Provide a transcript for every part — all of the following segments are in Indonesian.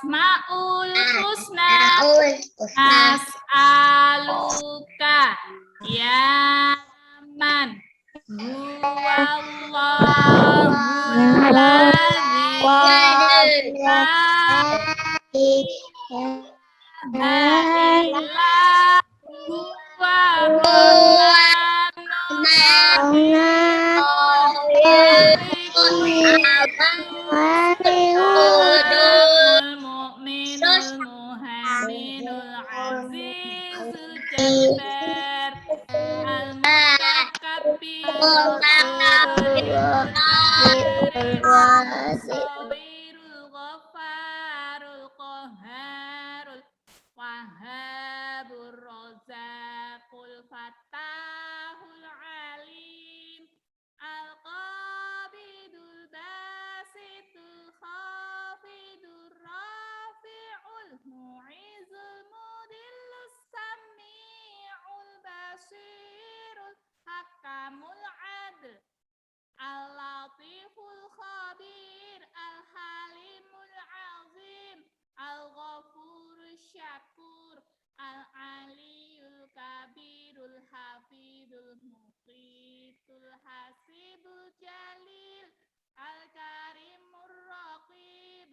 asmaul husna as'aluka ya man huwallahul ladzi la ilaha huwa mu'minul muhaiminul azizul jabbar al-mutakabbirul ghafarul qaharul wahhabur razaqul fatahul alim al-qabidul basitul khafidul rafi'ul mu'izul mudillus sami'ul basirul hakamul adl al-latiful khabir al-halimul azim al-ghafurul syakur al-aliyul kabirul hafidul muqitul hasibul jalil al-karimur raqib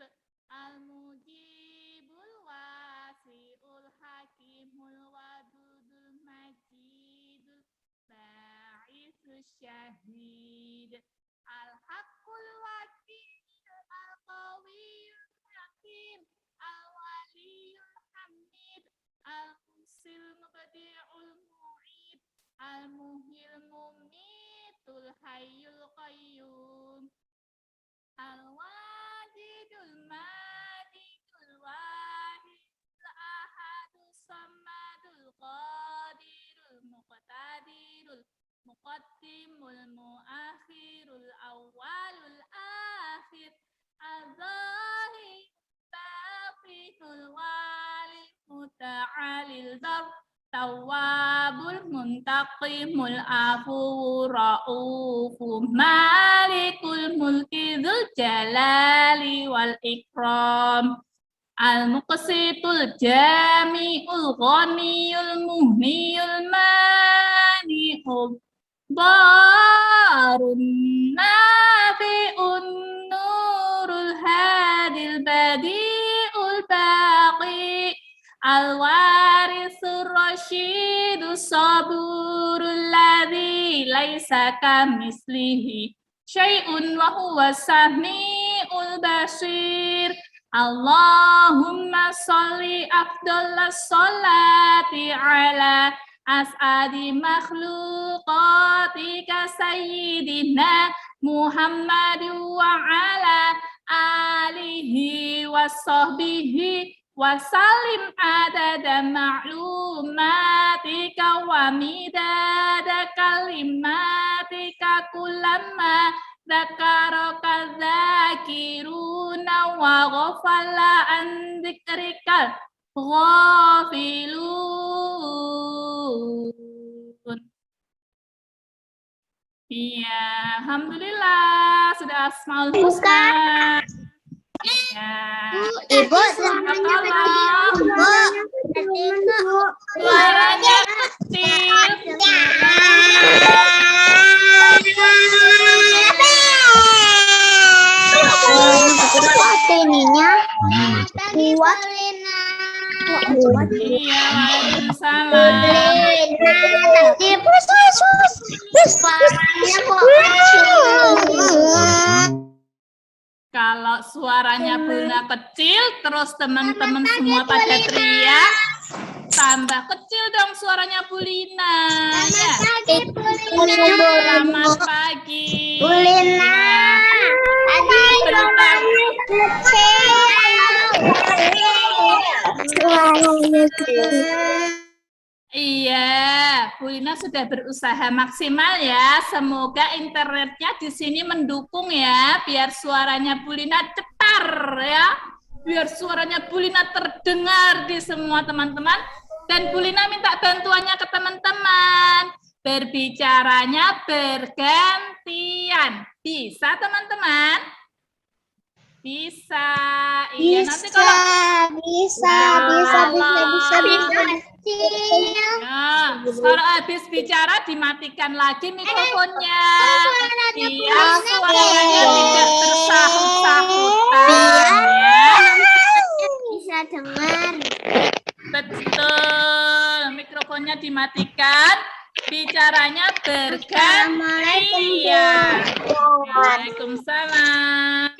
al-mujibul wasi'ul hakimul wadudul majidul ba'ithul syahid al-haqqul wakil al-qawiyul hakim al-waliyul hamid al-musil mubadi'ul mu'id al-muhil mumitul hayyul qayyum al-wajidul majidul wahidul ahadul samadul qadirul muqtadirul muqaddimul muakhirul awwalul akhir al-zahir batinul walil muta'alil dar tawwabul muntaqimul afuwur ra'ufur malikul mulki dzul jalali wal ikram al-muqsitul jami'ul ghaniyul muhniyul mani'ul darun nafi'un nurul hadil badi'ul baqi al-warisur rasyidus saburul ladzi laisa kamislihi syai'un wa huwa sami'ul basir. Allahumma sholli afdhalas sholati ala as'adi makhluqatika sayyidina Muhammadin wa ala alihi wa sahbihi wa salim adada ma'lumatika wa midada kalimatika kullama dzakaraka dzakiruna wa ghafala an dzikrikal ghafilun. Iya, alhamdulillah sudah asmaul husna. Iya. Ibu, suaranya Suaranya kecil. ininya kuat. Iya, waalaikumsalam. Suaranya kok Kalau suaranya Bunda kecil, terus teman-teman semua pada teriak, tambah kecil dong suaranya Bu Lina. Ya. Selamat pagi. Bu Lina. Bentar. Iya, Bu Lina sudah berusaha maksimal ya. Semoga internetnya di sini mendukung ya, biar suaranya Bu Lina cetar ya. Biar suaranya Bu Lina terdengar di semua teman-teman. Dan Bu Lina minta bantuannya ke teman-teman. Berbicaranya bergantian. Bisa teman-teman? Bisa. Iya, nanti kalau bisa. nah, kalau habis bicara dimatikan lagi mikrofonnya. Biar suaranya tidak tersahut-sahutan ya. Bisa dengar. Betul. Mikrofonnya dimatikan, bicaranya bergantian. Waalaikumsalam.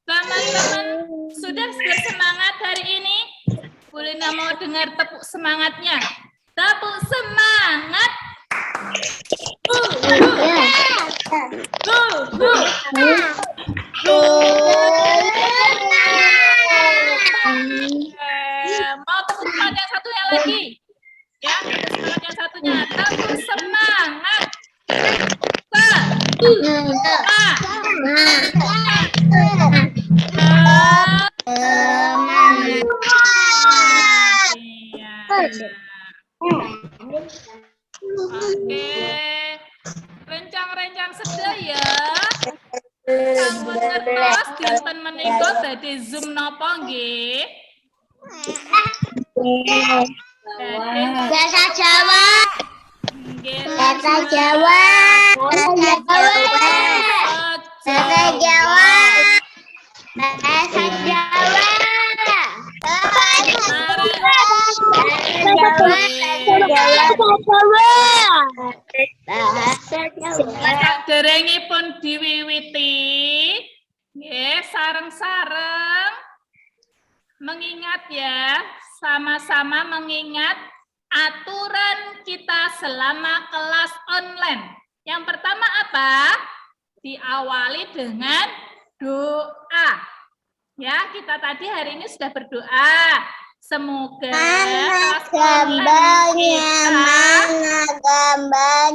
Teman-teman sudah bersemangat hari ini? Bulina mau dengar tepuk semangatnya. Tepuk semangat. Mau tepuk semangat yang satunya lagi? Ya, tepuk semangat yang satunya. Tepuk semangat. Oke, rencang-rencang sedaya. Sampun ngertos dinten menika badhe Zoom napa nggih? Bahasa Jawa. Nggih. Bahasa Jawa. Bahasa Jawa. Bahasa Jawa. Bahasa Jawa. Derengipun diwiwiti, nggih sareng-sareng mengingat ya, sama-sama mengingat aturan kita selama kelas online. Yang pertama apa? Diawali dengan doa. Ya, kita tadi hari ini sudah berdoa. Semoga kelas online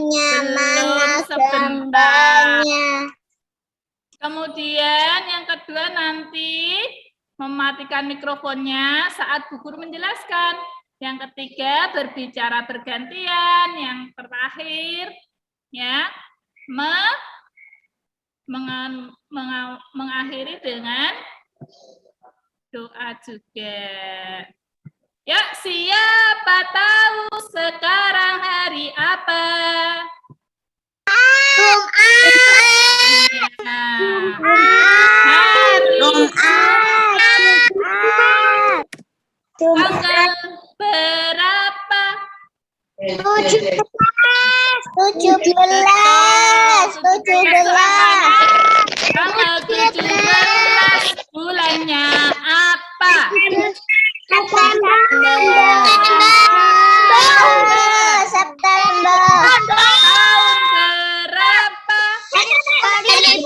kita belum sebentar. Kemudian yang kedua nanti mematikan mikrofonnya saat Bu Guru menjelaskan. Yang ketiga berbicara bergantian. Yang terakhir ya mengakhiri dengan doa juga. Ya, siapa tahu sekarang hari apa? Tanggal berapa? 17. Tanggal 17 bulannya apa? September. Tahun berapa? 2021.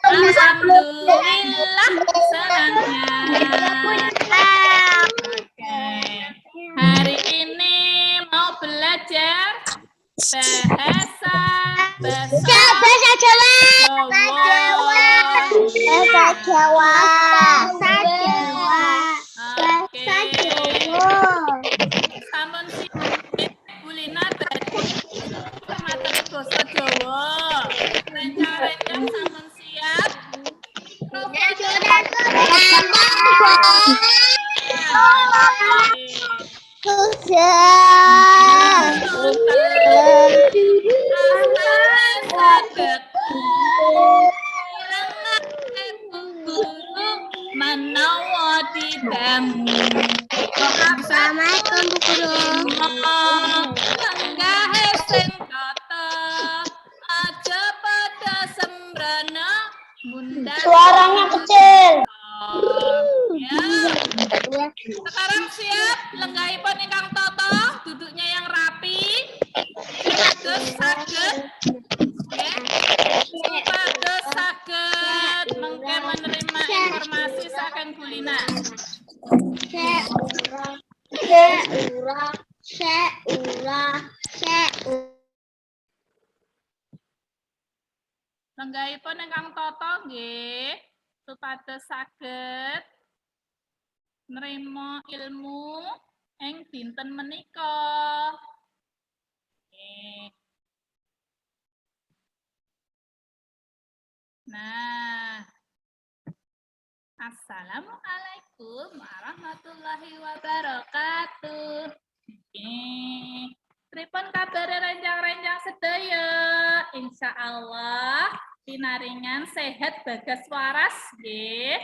Alhamdulillah senangnya. Oke. Hari ini mau belajar bahasa Jawa. Oke. Sampun siap Bulina materi basa Jawa. Rencang-rencang sampun siap. Menawa dibangun. Assalamualaikum Bu Guru. Tenggahe sing tata aja pada sembrana bunda. Suaranya kecil. Ya. Sekarang siap lenggahipun ingkang tata, duduknya yang rapi. Supados saged ya. Supados saged mengke menerima informasi saking Bulina. Lenggahipun ingkang tata nggih, supados saged nrimo ilmu ing dinten menika. Nggih. Assalamualaikum warahmatullahi wabarakatuh. Pripun kabar renjang-renjang sedaya? Insya Allah pinaringan sehat bagas waras nggih.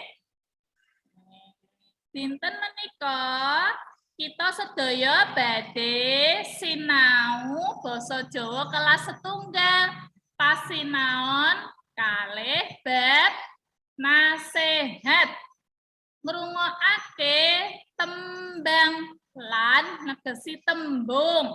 Dinten menika kita sedaya badhe sinau basa Jawa kelas setunggal pasinaon kalih bab nasihat. Ngrungokake tembang lan negesi tembung.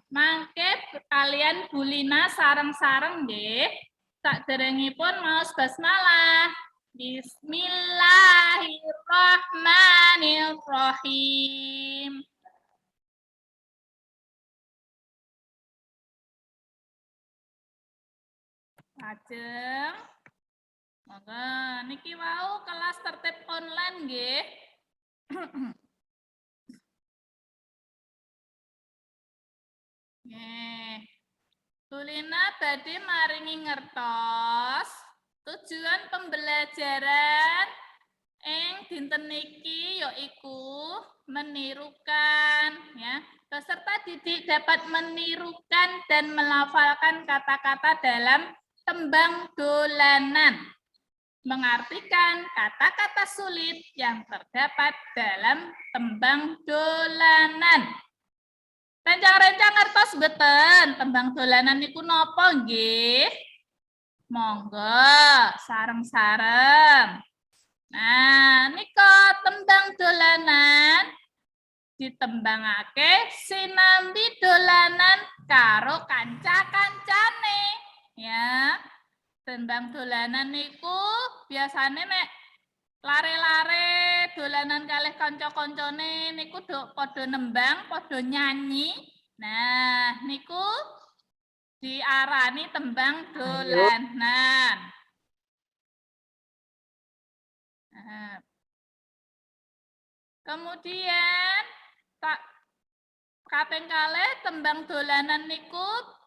Mangke kalian Bulina sareng-sareng nggih. Saderengipun maos basmalah. Bismillahirrahmanirrahim. Lajeng monggo niki wau kelas tertib online nggih. Bulina badhe maringi ngertos tujuan pembelajaran ing dinten niki yaiku menirukan ya. Peserta didik dapat menirukan dan melafalkan kata-kata dalam tembang dolanan. Mengartikan kata-kata sulit yang terdapat dalam tembang dolanan. Rencang-rencang ngertos beten tembang dolanan niku napa nggih? Monggo sareng-sareng. Nah, nika tembang dolanan ditembangake sinambi dolanan karo kanca-kancane ya. Tembang dolanan niku biasane nek lare-lare dolanan kalih kanca-kancane niku padha nembang, padha nyanyi. Nah, niku diarani tembang dolanan. Nah, kemudian kaping kalih tembang dolanan niku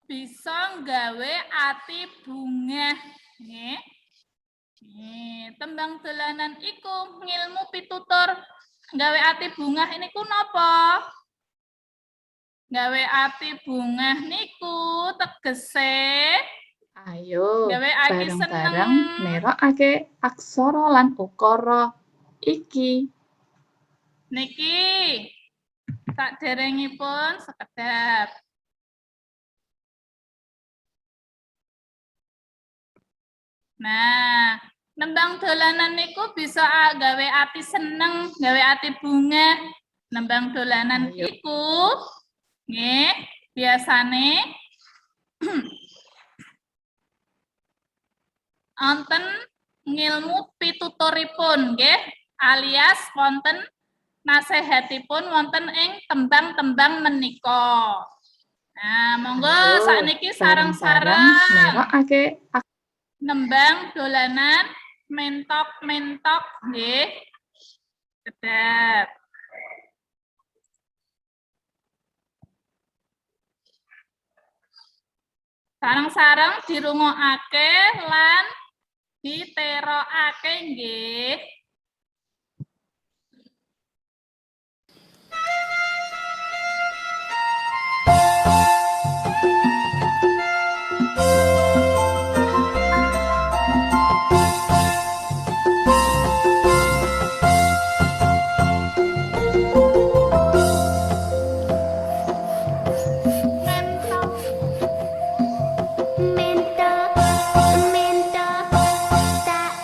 bisa nggawe ati bungah nggih. Tembang dolanan iku ngilmu pitutur nggawe ati bungah niku napa? Gawe ati bungah niku tegese ayo gawe aki bareng-bareng seneng. nerokake aksara lan ukara iki. Niki saderengipun sekedap. Nah, nembang dolanan niku bisa gawe ati seneng, gawe ati bungah. Nembang dolanan Ayo. iku nggih, biasane wonten ngilmu pituturipun nggih, alias wonten nasehatipun wonten ing tembang-tembang menika. Nah, monggo Ayo, sakniki bareng-bareng sareng-sareng nerokake nembang dolanan mentok-mentok nggih. Sedap. Sareng-sareng dirungokake lan diterokake nggih. Mentok, mentok, tak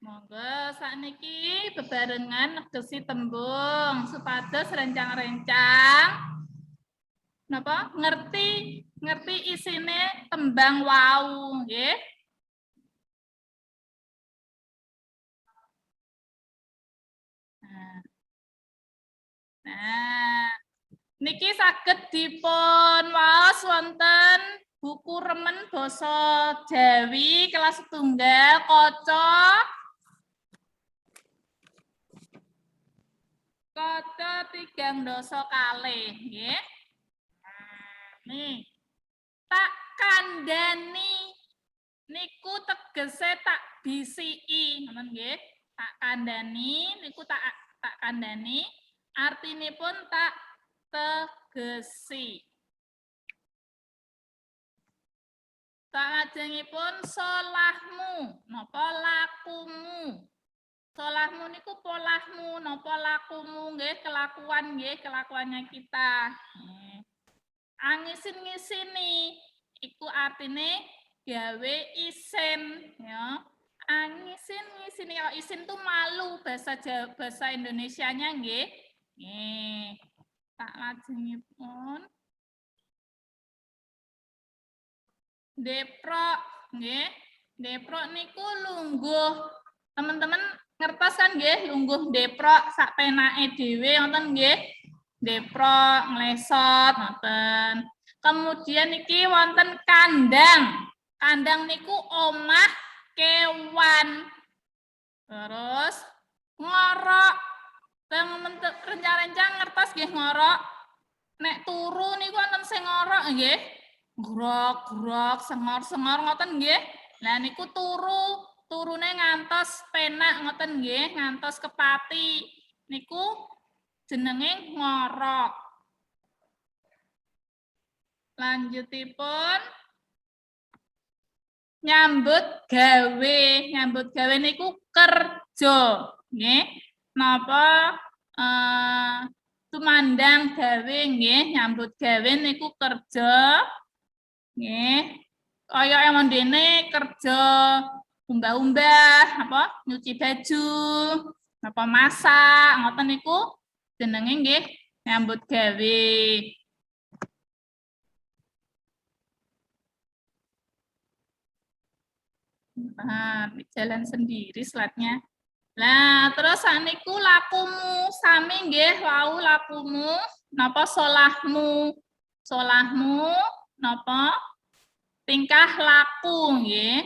Monggo sakniki bebarengan negesi tembung supados rencang-rencang napa ngerti isine tembang wau nggih. Nah, niki saged dipun waos wonten buku remen basa Jawi kelas setunggal kaca 3 kalih nggih. Nih, tak kandhani niku tegese tak bisiki, ngoten nggih. Tak kandhani niku tak kandhani, artinipun tak tegesi. Salajengipun solahmu, napa lakumu. Solahmu niku polahmu, napa lakumu nggih, kelakuan nggih, kelakuannya kita. Angisin-ngisini iku artine gawe isin ya. Angisin-ngisini, kalau isin tuh malu bahasa Indonesianya nggih. Nggih. Tak lajengipun deprok nggih. Deprok niku lungguh. Teman-teman ngertos kan nggih, lungguh deprok sak penake dhewe ngoten nggih. Deprok nglesot ngoten. Kemudian niki wonten kandang. Kandang niku omah kewan. Terus ngorok. Rencang-rencang ngertos nggih ngorok. Nek turu niku wonten sing ngorok nggih. Grok-grok, sengor-sengor ngoten nggih. Lah niku turune ngantos penak ngoten nggih, ngantos kepati. Niku jenenge ngorok. Lanjutipun nyambut gawe. Nyambut gawe niku kerja, nggih. Napa tumandang gawe nggih, nyambut gawe niku kerja. Nggih. Kaya emondene kerja umbah-umbah, apa nyuci baju, apa masak, ngoten niku jenenge nggih nyambut gawe. Nah, jalan sendiri slide-nya. Nah, terus saniku lakumu sami nggih wau lakumu napa solahmu. Solahmu napa tingkah laku nggih.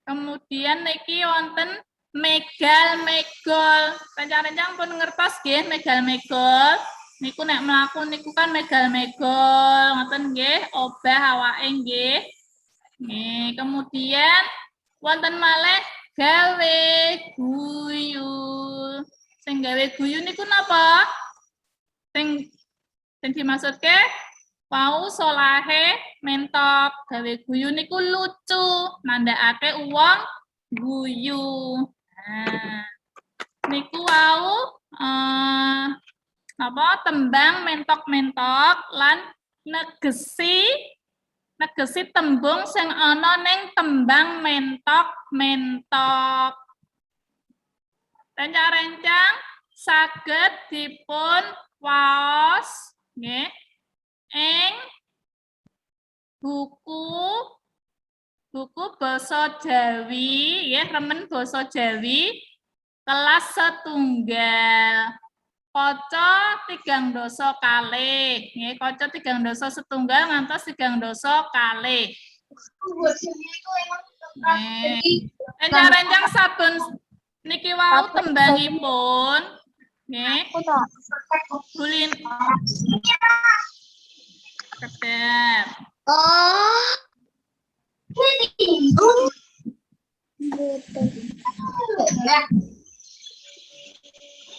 Kemudian niki wonten megal-megol. Rencang-rencang pun ngertos nggih megal-megol. Niku nek mlaku niku kan megal-megol ngoten nggih, obah awake nggih. Nggih, kemudian wonten malih gawe guyu. Sing gawe guyu niku napa? Sing dimaksudke wau solahe mentok, gawe guyu niku lucu, nandhakake wong guyu. Nah, niku wau apa tembang mentok-mentok lan negesi tembung sing ana ning tembang mentok-mentok. Rencang-rencang saged dipun waos nggih ing buku basa Jawi ya, remen basa Jawi kelas setunggal. Kaca 3 kalih nggih, kaca 3 setunggal ngantos 3 kalih. Rencang-rencang saben niki wau tembangipun nggih. Bulin. Kedep. Oh.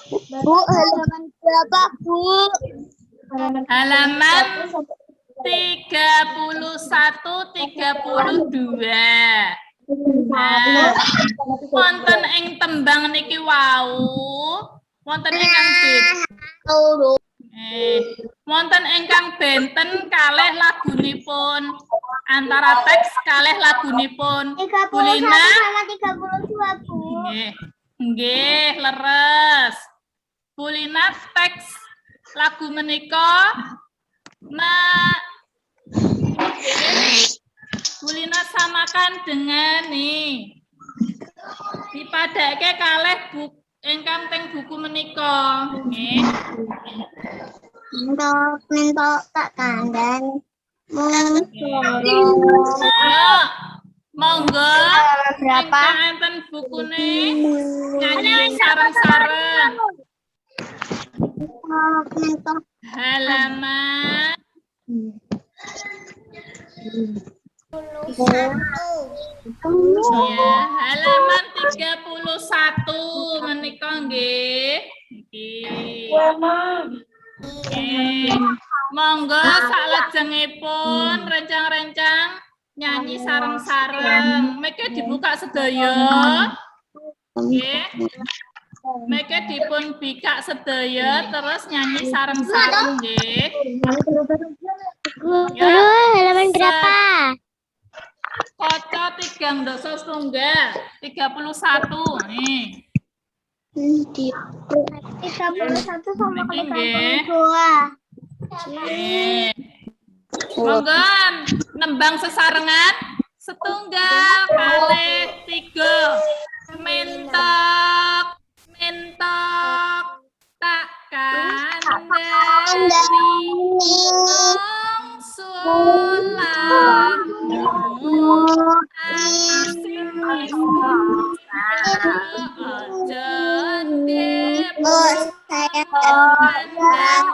Bu, halaman berapa, Bu? Halaman 31 32. Nah, wonten ing tembang niki wau, wonten ingkang wonten ingkang benten kalih lagunipun. Antara teks kalih lagunipun. 31 Bulina sama 32, Bu. nggih. Nggih, leres. Bulina teks lagu menika Bulina samakan dengan nih. Dipadake kalih ingkang teng buku menika. Nggih. Mentok tak kandhani. Ya, monggo Berapa? ingkang enten bukune nyanyi sareng-sareng. Mentok. Halaman ya, halaman 31 menika nggih. Nggih. Nggih. Monggo salajengipun rencang-rencang nyanyi sareng-sareng. Meke dibuka sedaya. Nggih. Meke dipun bikak sedaya terus nyanyi sareng-sareng nggih. Guru, halaman berapa? Kaca 3 31 nih. 31 sama Nggih. 32. Nggih. Monggo nembang sesarengan 1 2 3 mentok mentok tak kandhani mongsulah asin aja depos kandang waenak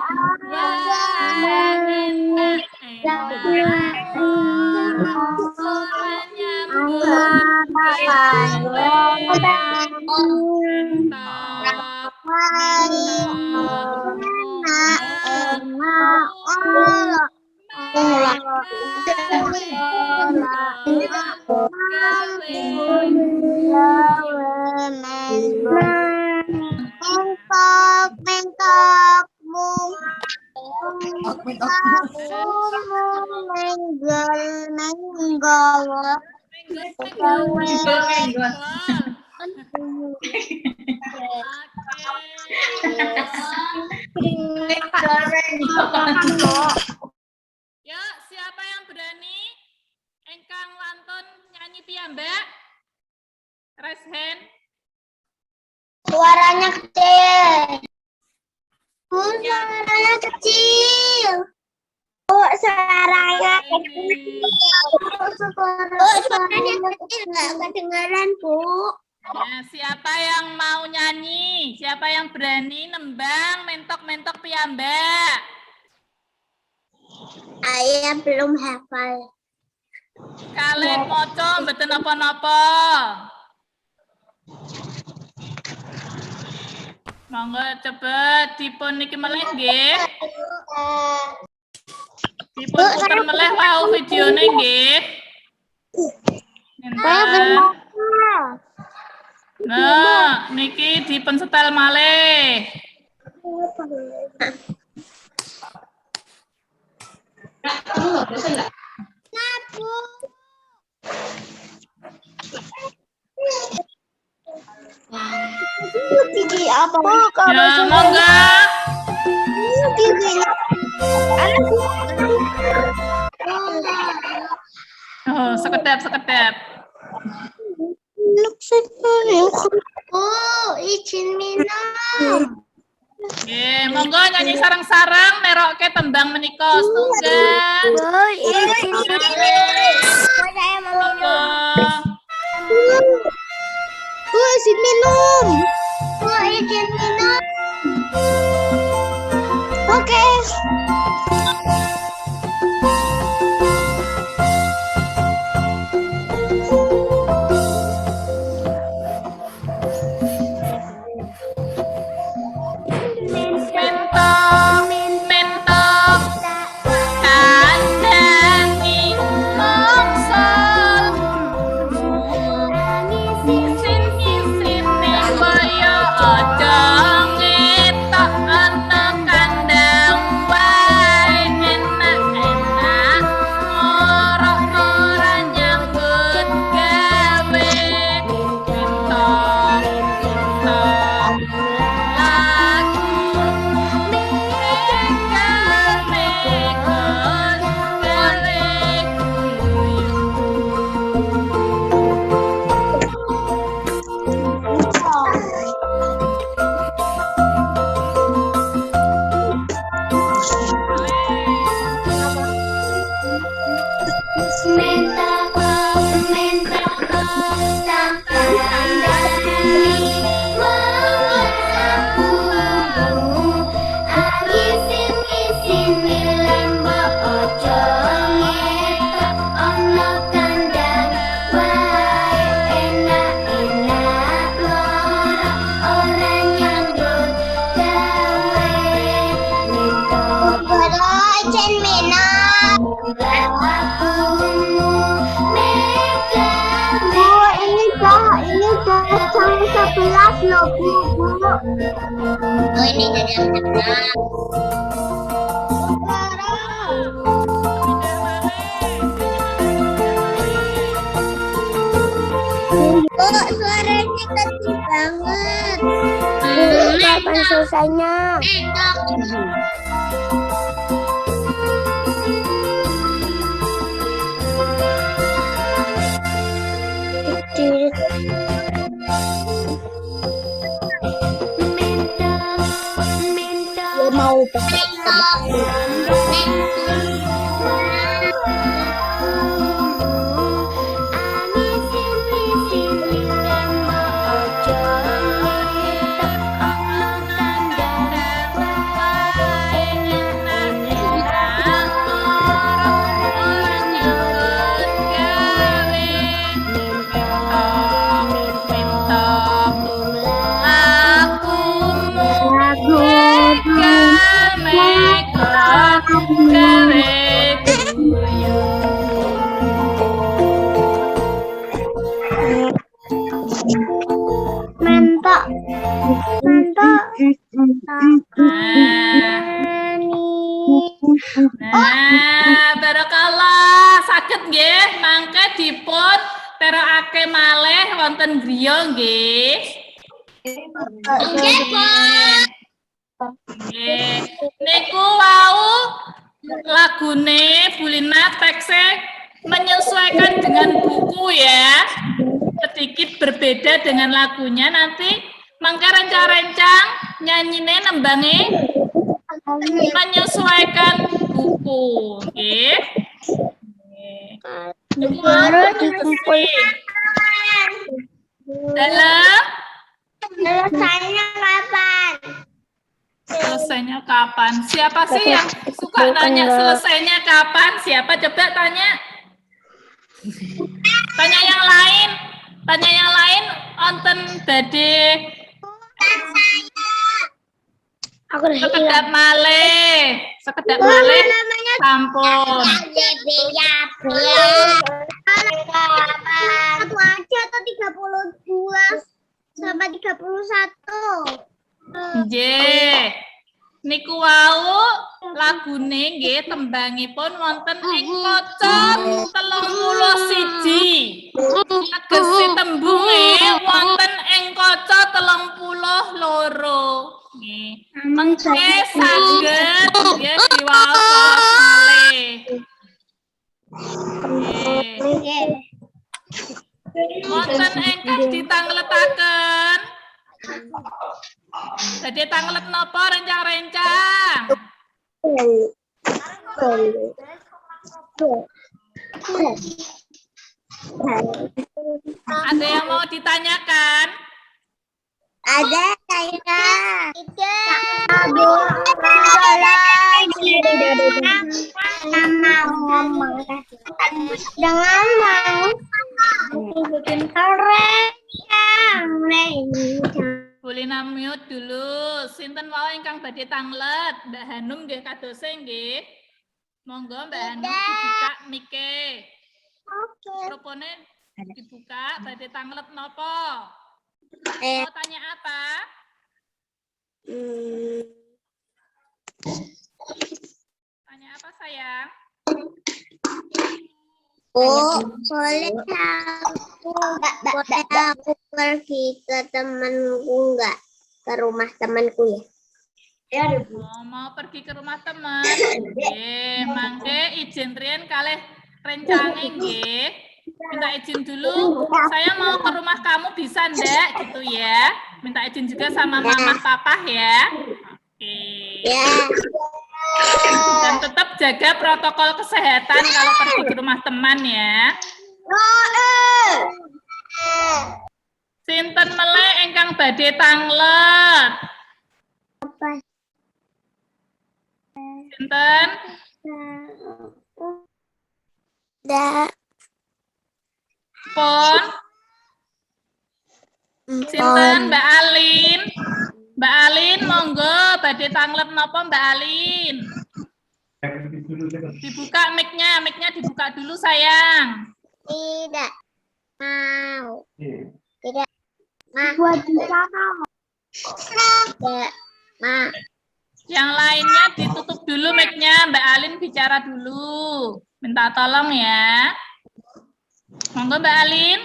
Ya, siapa yang berani? Engkang wantun nyanyi piyambak? Raise hand. Suaranya kecil. Suaranya kecil. Suaranya kecil. Suaranya kecil, nggak kedengaran, Bu. Ya, siapa yang mau nyanyi? Siapa yang berani nembang mentok-mentok piyambak? Ayah belum hafal. Kalian moco mboten napa-napa. Monggo coba dipun niki meleh nggih. Dipun puter meleh wau videone nggih. Nenten. Nah, niki dipun setel malih. Gigi apa? Ya, monggo. Oh, sekedap. Oh, izin minum. Monggo nyanyi sareng-sareng nerokke tembang menika setunggal. Oh, izin minum. Saya mau minum. Bu, izin minum. Bu, izin minum. Oke. Mentok kandhani mongsol isin-isine kaya Bu. Oh, ini jadi anak. Bu, suaranya kecil banget. Kapan selesainya? Mau mentok. Nah, barakallah saged nggih mangke dipun terokake malih wonten griya nggih. Nggih. Niku wau lagune Bulina tekse menyesuaikan dengan buku ya. Sedikit berbeda dengan lagunya, nanti mangke rencang-rencang nyanyine nembange menyesuaikan buku, oke? Baru dikumpul. Halo? Selesainya kapan? Selesainya kapan? Siapa sih yang suka nanya selesainya kapan? Siapa? Coba tanya. Tanya yang lain. Tanya yang lain, onten badhe sekedap malih. Sekedap malih sampun. Satu aja atau 32 sampai 31. Nggih. Niku wau lagune nggih tembangipun wonten ing kaca 31. Tegese tembunge wonten ing kaca 32. Nggih. Mengke saged nggih diwaos malih. Nggih. Wonten ingkang ditangletaken. Jadi tanglet napa rencang-rencang? Ada yang mau ditanyakan? Ada saya. Jangan mau. Bulina mute dulu. Sinten wae ingkang badhe tanglet? Mbak Hanum nggih kadose nggih. Monggo Mbak Hanum dibuka mike. Mikrofone dibuka, badhe tanglet napa? Mau tanya apa? Tanya apa sayang? Boleh aku pergi ke temanku enggak? Ke rumah temanku ya? Oh, mau pergi ke rumah teman. Nggih, mangke izin riyen kalih rencange nggih. Minta izin dulu. Saya mau ke rumah kamu bisa ndak gitu ya. Minta izin juga sama mama papa ya. Oke. Ya. Dan tetap jaga protokol kesehatan kalau pergi ke rumah teman ya. Sinten meleh ingkang badhe tanglet? Sinten? Pon? Sinten Mbak Alin? Mbak Alin monggo badhe tanglet napa Mbak Alin? Dibuka mic-nya dibuka dulu sayang. Tidak mau. Tidak Buat bicara. Ma. Yang lainnya ditutup dulu mic-nya, Mbak Alin bicara dulu. Minta tolong ya. Monggo Mbak Alin.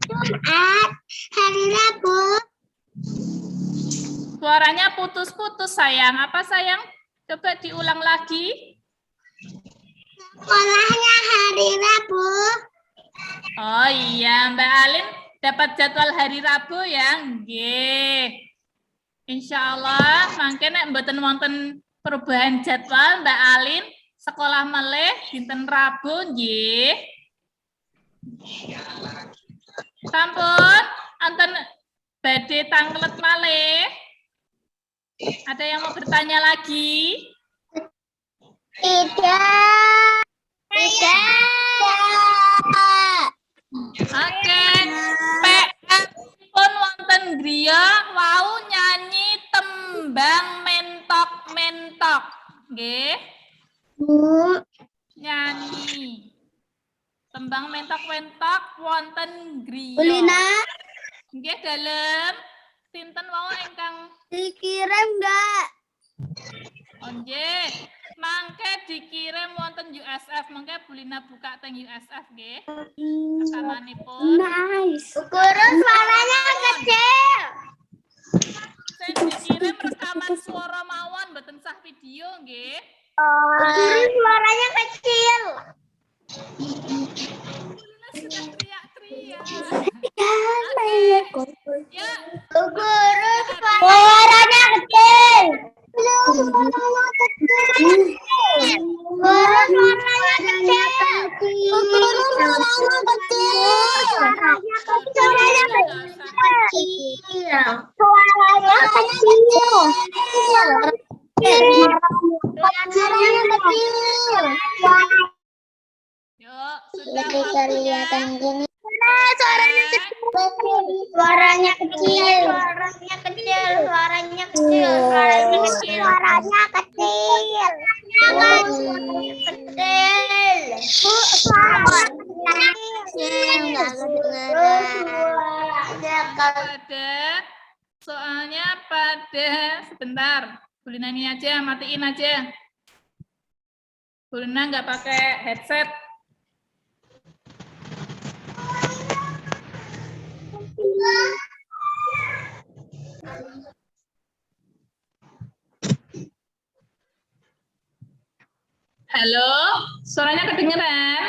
Jumat, hari Rabu. Suaranya putus-putus sayang. Apa sayang? Coba diulang lagi. Sekolahnya hari Rabu. Oh iya, Mbak Alin dapat jadwal hari Rabu ya. Nggih. Insya Allah, mangke nek mboten wonten perubahan jadwal, Mbak Alin sekolah meleh dinten Rabu nggih. Sampun, anten badhe tanglet malih. Ada yang mau bertanya lagi? Tidak. Oke. PF pun wonten griya wau nyanyi tembang mentok-mentok. Nggih. Nyanyi. Tembang mentok-mentok wonten griya. Ulina, Nggih dalem sinten wau ingkang dikirim enggak? oh nggih. Mangke dikirim wonten USF, mangke Bulina buka teng USF nggih. Rekamanipun. Nice. Guru suaranya kecil. Sing dikirim rekaman suara mawon mboten sah video nggih. Guru suaranya kecil. Bulina sudah teriak-teriak. Ya, Guru suaranya kecil. Guru suaranya kecil. Guru suaranya kecil. Guru suaranya kecil. Suaranya kecil. Suaranya kecil. Suaranya kecil. yuk sudah Lebih waktunya. kelihatan gini. Suaranya kecil. Suaranya kecil. Suaranya kecil. Suaranya kecil. Suaranya kecil. Suaranya kecil. Suaranya kecil. Pada soalnya pada sebentar. Bulina ini aja, matiin aja. Bulina nggak pakai headset. Halo, suaranya kedengeran?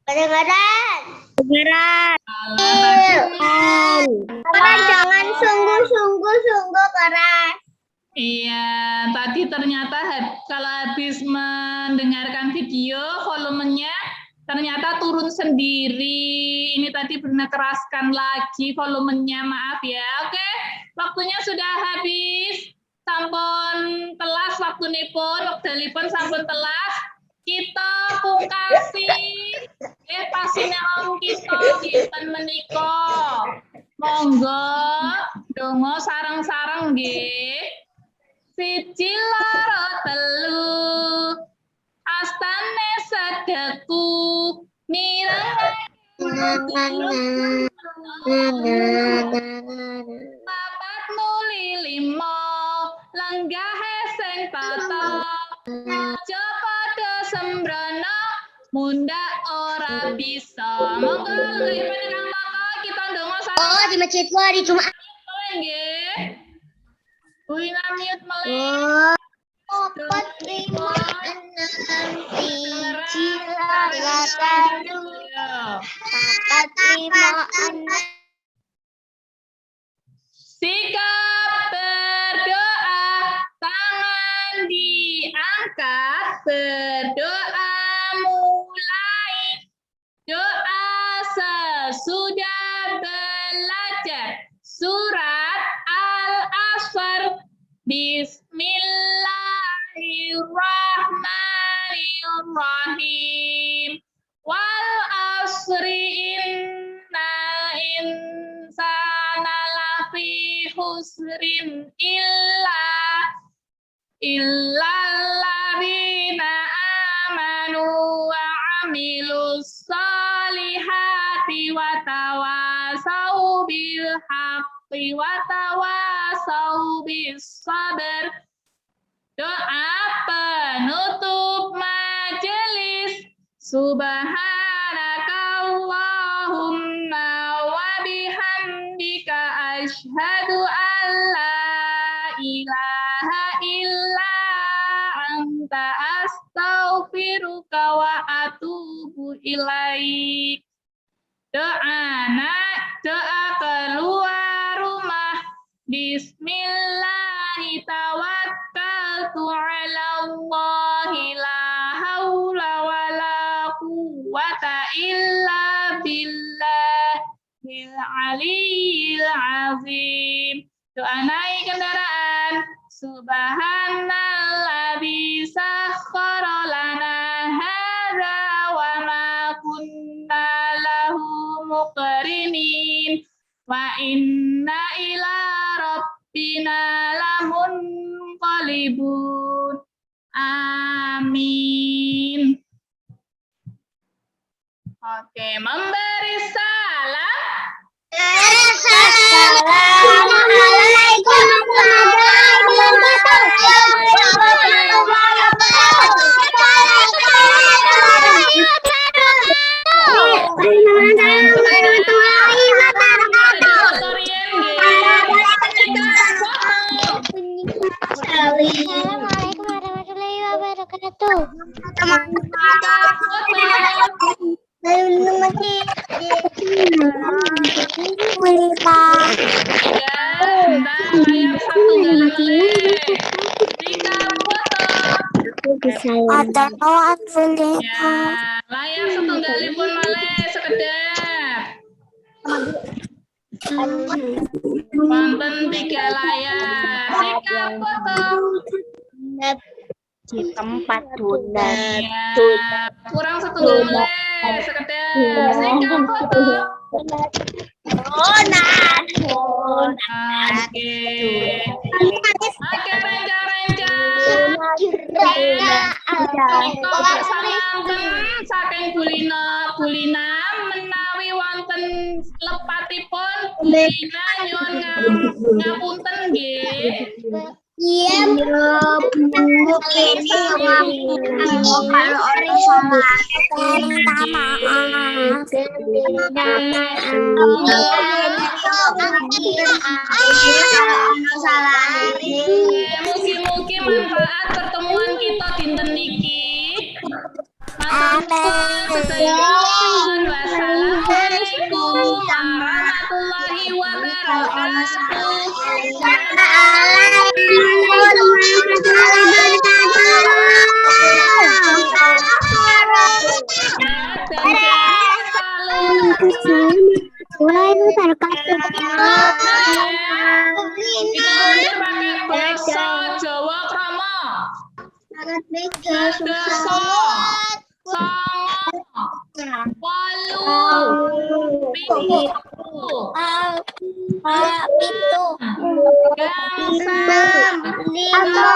Kedengeran. Kedengeran. Alah, Keras, jangan sungguh keras. iya, tadi ternyata kalau habis mendengarkan video, volumenya ternyata turun sendiri. Ini tadi benar keraskan lagi volumenya, maaf ya. Oke, waktunya sudah habis. Sampun telas waktunipun, wekdalipun sampun telas. Kita pungkasi pasine om kita dinten menika. Monggo donga sareng-sareng nggih. Siji loro telu astane sedeku mireng papat nuli limo lenggahe sing tata aja padha sembrono mundak ora bisa. Monggo lenggahipun ingkang tata kita ndonga sareng. Oh, di masjid hari Jumat. Nggih. Bulina mute meleh. Empat, lima, enam, tujuh, delapan, empat, lima, enam. Sikap berdoa, tangan diangkat, berdoa mulai. Doa sesudah belajar surat Al-Asr. Bismillahirrahmanirrahim. Wal asri innal insana lafi husrin illalladzina amanu wa amilus solihati salati wa tawasau bil haqqi wa tawasau bis sabr. Doa penutup majelis. Subhanakallahumma wa bihamdika asyhadu an la ilaha illa anta astaghfiruka wa atubu ilaik. Doa keluar rumah. Bismillahi tawakkaltu ala Allahi la haula wa la quwwata illa billahil aliyyil azim. Doa naik kendaraan. Subhanalladzi sakhkhara lana hadza wa ma kunna lahu muqrinin wa inna ila rabbina lamunqalibun. Amin. Oke, memberi salam. Assalamualaikum warahmatullahi wabarakatuh. Layar satu galile. Tika foto. Ya, layar setunggalipun malih sekedap. Wonten 3 layar. Tika foto. Di tempat donat. Ya, kurang setunggal malih sekedap. Tika foto. Donat. Oke. Oke, renca-renca. Saking Bulina menawi wonten lepatipun Bulina nyuwun ngapunten nggih. Iya, kalau orang salah, minta maaf. Mugi-mugi manfaat pertemuan kita dinten niki. Wassalamualaikum warahmatullahi wabarakatuh. Bahasa Jawa krama. Dadoso. Songo. Walu. Pitu. Gangsam. Lima.